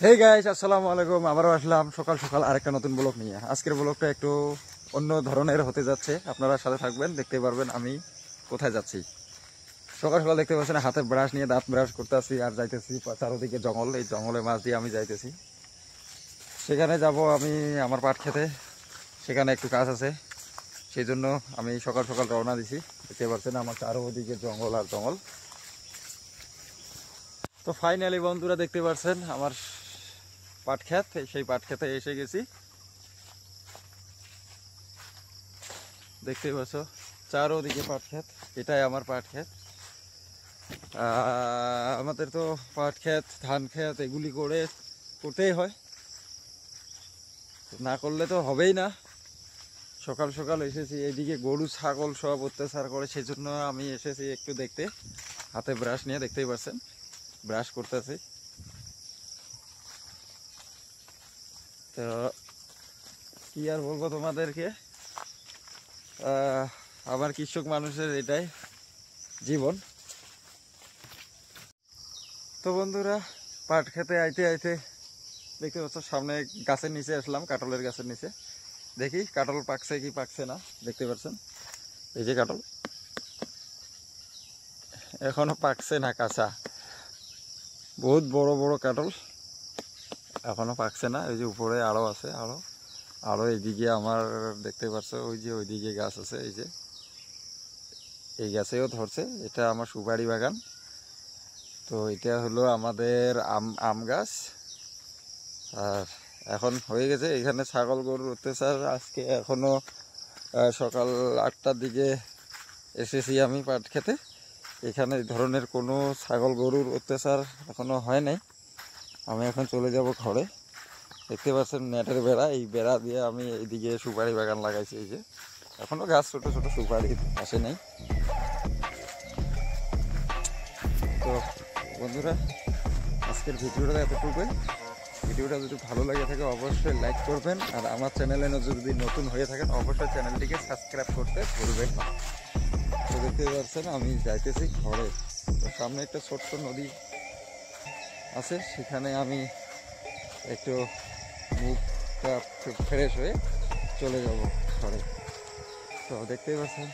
Hey guys, আসসালামু আলাইকুম। আবারও আসলাম সকাল সকাল আরেকটা নতুন ব্লগ নিয়ে। আজকের ব্লগটা একটু অন্য ধরনের হতে যাচ্ছে। আপনারা সাথে থাকবেন, দেখতে পারবেন আমি কোথায় যাচ্ছি। সকাল সকাল দেখতে পাচ্ছেন হাতে ব্রাশ নিয়ে দাঁত ব্রাশ করতে আসি আর যাইতেছি চারোদিকে জঙ্গল। এই জঙ্গলের মাছ দিয়ে আমি যাইতেছি, সেখানে যাব আমি আমার পাট খেতে। সেখানে একটু কাজ আছে, সেই জন্য আমি সকাল সকাল রওনা দিছি। দেখতে পাচ্ছেন আমার চারোদিকে জঙ্গল আর জঙ্গল। তো ফাইনালি বন্ধুরা দেখতে পাচ্ছেন আমার পাট ক্ষেত। সেই পাট খেতে এসে গেছি। দেখতেই পাচ্ছ চারোদিকে পাট ক্ষেত, এটাই আমার পাট ক্ষেত। আমাদের তো পাট ক্ষেত ধান ক্ষেত এগুলি করতেই হয়, না করলে তো হবেই না। সকাল সকাল এসেছি, এইদিকে গরু ছাগল সব অত্যাচার করে, সেই জন্য আমি এসেছি একটু দেখতে। হাতে ব্রাশ নিয়ে দেখতেই পাচ্ছেন ব্রাশ করতেছি। তো কি আর বলবো তোমাদেরকে, আমার কৃষক মানুষের এটাই জীবন। তো বন্ধুরা, পাট খেতে আইতে আইতে দেখতে পাচ্ছ সামনে গাছের নিচে আসলাম, কাঁঠালের গাছের নিচে। দেখি কাঁঠাল পাকছে কি পাকছে না। দেখতে পাচ্ছেন এই যে কাঁঠাল এখনো পাকছে না, কাঁচা। বহুত বড় বড় কাঁঠাল, এখনো পাকছে না। এই যে উপরে আরো আছে, আরো এইদিকে আমার দেখতে পাচ্ছ ওই যে ওইদিকে গাছ আছে। এই যে এই গাছেও ধরছে, এটা আমার সুপারি বাগান। তো এটা হলো আমাদের আম গাছ। আর এখন হয়ে গেছে এখানে ছাগল গরুর অত্যাচার। আজকে এখনো সকাল 8টার দিকে এসেছি আমি পাট খেতে। এখানে এই ধরনের কোনো ছাগল গরুর অত্যাচার এখনো হয় নাই। আমি এখন চলে যাব ঘরে। দেখতে পাচ্ছেন নেটের বেড়া, এই বেড়া দিয়ে আমি এইদিকে সুপারি বাগান লাগাইছি। এই যে এখনো গাছ ছোট ছোট সুপারি আসে নাই। তো বন্ধুরা, আজকের ভিডিওটা এতটুকুই। ভিডিওটা যদি ভালো লাগে থাকে অবশ্যই লাইক করবেন, আর আমার চ্যানেলে যদি নতুন হয়ে থাকেন অবশ্যই চ্যানেলটিকে সাবস্ক্রাইব করতে ভুলবেন না। তো দেখতে পাচ্ছেন আমি যাইতেছি ঘরে। তো সামনে একটা ছোট্ট নদী আছে, সেখানে আমি একটু মুখটা ফ্রেশ হয়ে চলে যাব ঘরে। তো দেখতেই পাচ্ছেন